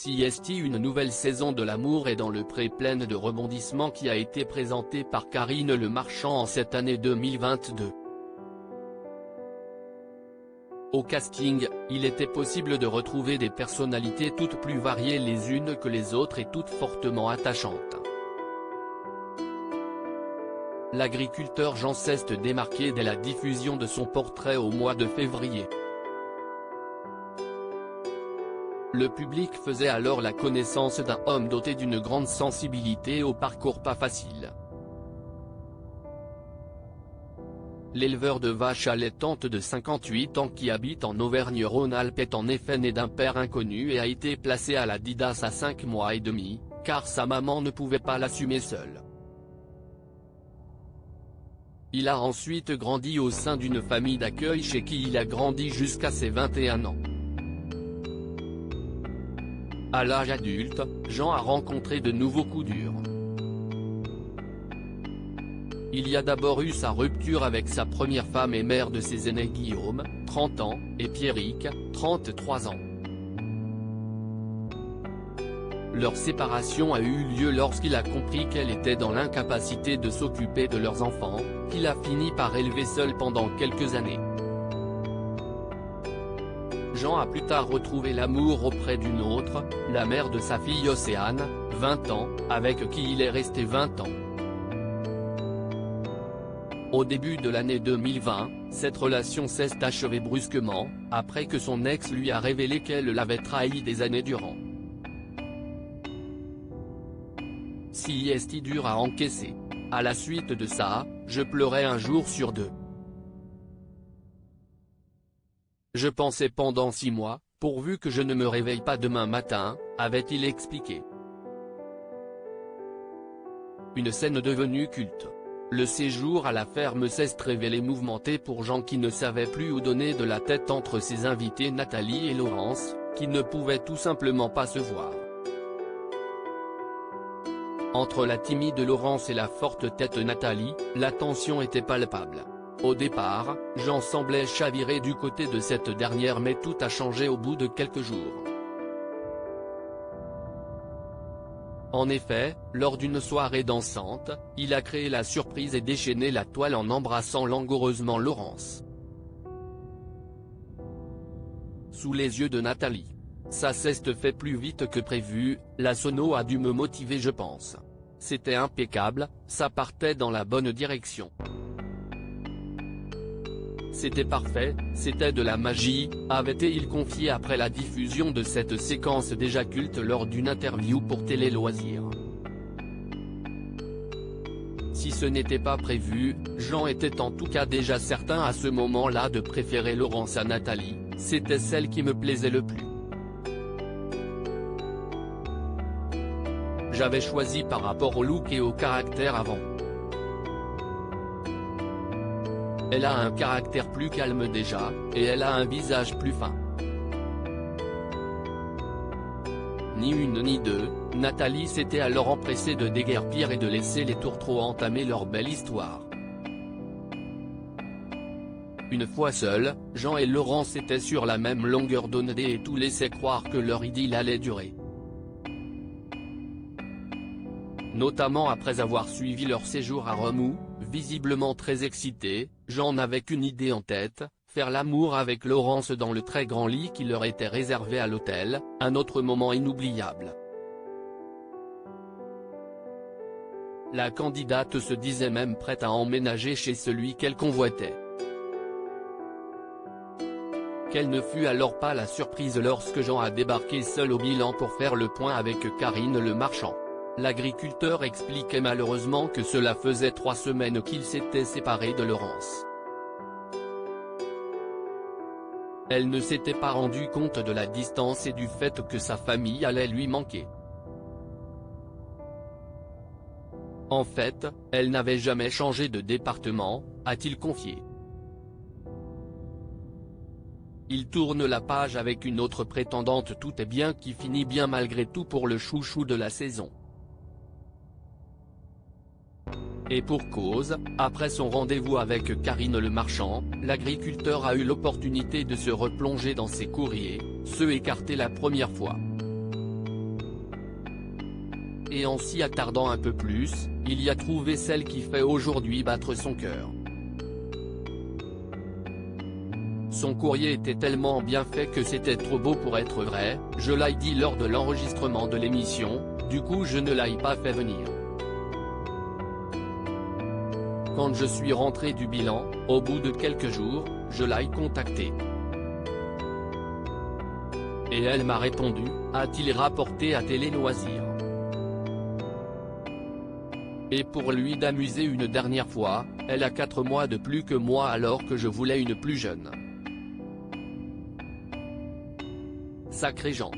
CST, une nouvelle saison de l'amour est dans le pré, pleine de rebondissements, qui a été présentée par Karine Le Marchand en cette année 2022. Au casting, il était possible de retrouver des personnalités toutes plus variées les unes que les autres et toutes fortement attachantes. L'agriculteur Jean s'est démarqué dès la diffusion de son portrait au mois de février. Le public faisait alors la connaissance d'un homme doté d'une grande sensibilité et au parcours pas facile. L'éleveur de vaches allaitantes de 58 ans qui habite en Auvergne-Rhône-Alpes est en effet né d'un père inconnu et a été placé à la Didas à 5 mois et demi, car sa maman ne pouvait pas l'assumer seule. Il a ensuite grandi au sein d'une famille d'accueil chez qui il a grandi jusqu'à ses 21 ans. À l'âge adulte, Jean a rencontré de nouveaux coups durs. Il y a d'abord eu sa rupture avec sa première femme et mère de ses aînés Guillaume, 30 ans, et Pierrick, 33 ans. Leur séparation a eu lieu lorsqu'il a compris qu'elle était dans l'incapacité de s'occuper de leurs enfants, qu'il a fini par élever seul pendant quelques années. Jean a plus tard retrouvé l'amour auprès d'une autre, la mère de sa fille Océane, 20 ans, avec qui il est resté 20 ans. Au début de l'année 2020, cette relation s'est achevée brusquement, après que son ex lui a révélé qu'elle l'avait trahi des années durant. CST dur à encaisser. À la suite de ça, je pleurais un jour sur deux. Je pensais pendant 6 mois, pourvu que je ne me réveille pas demain matin, avait-il expliqué. Une scène devenue culte. Le séjour à la ferme s'est révélé mouvementé pour Jean qui ne savait plus où donner de la tête entre ses invités Nathalie et Laurence, qui ne pouvaient tout simplement pas se voir. Entre la timide Laurence et la forte tête Nathalie, la tension était palpable. Au départ, Jean semblait chavirer du côté de cette dernière, mais tout a changé au bout de quelques jours. En effet, lors d'une soirée dansante, il a créé la surprise et déchaîné la toile en embrassant langoureusement Laurence. Sous les yeux de Nathalie. Ça s'est fait plus vite que prévu, la sono a dû me motiver je pense. C'était impeccable, ça partait dans la bonne direction. C'était parfait, c'était de la magie, avait-il confié après la diffusion de cette séquence déjà culte lors d'une interview pour Télé Loisirs. Si ce n'était pas prévu, Jean était en tout cas déjà certain à ce moment-là de préférer Laurence à Nathalie, c'était celle qui me plaisait le plus. J'avais choisi par rapport au look et au caractère avant. Elle a un caractère plus calme déjà, et elle a un visage plus fin. Ni une ni deux, Nathalie s'était alors empressée de déguerpir et de laisser les tourtereaux entamer leur belle histoire. Une fois seuls, Jean et Laurence étaient sur la même longueur d'onde et tout laissait croire que leur idylle allait durer. Notamment après avoir suivi leur séjour à Rome où, visiblement très excité, Jean n'avait qu'une idée en tête, faire l'amour avec Laurence dans le très grand lit qui leur était réservé à l'hôtel, un autre moment inoubliable. La candidate se disait même prête à emménager chez celui qu'elle convoitait. Quelle ne fut alors pas la surprise lorsque Jean a débarqué seul au bilan pour faire le point avec Karine Le Marchand. L'agriculteur expliquait malheureusement que cela faisait 3 semaines qu'il s'était séparé de Laurence. Elle ne s'était pas rendu compte de la distance et du fait que sa famille allait lui manquer. En fait, elle n'avait jamais changé de département, a-t-il confié. Il tourne la page avec une autre prétendante, tout est bien qui finit bien malgré tout pour le chouchou de la saison. Et pour cause, après son rendez-vous avec Karine Le Marchand, l'agriculteur a eu l'opportunité de se replonger dans ses courriers, ceux écartés la première fois. et en s'y attardant un peu plus, il y a trouvé celle qui fait aujourd'hui battre son cœur. Son courrier était tellement bien fait que c'était trop beau pour être vrai, je l'ai dit lors de l'enregistrement de l'émission, du coup je ne l'ai pas fait venir. Quand je suis rentré du bilan, au bout de quelques jours, je l'ai contactée. Et elle m'a répondu, a-t-il rapporté à Télé Loisirs. Et pour lui d'amuser une dernière fois, elle a 4 mois de plus que moi alors que je voulais une plus jeune. Sacré Jean.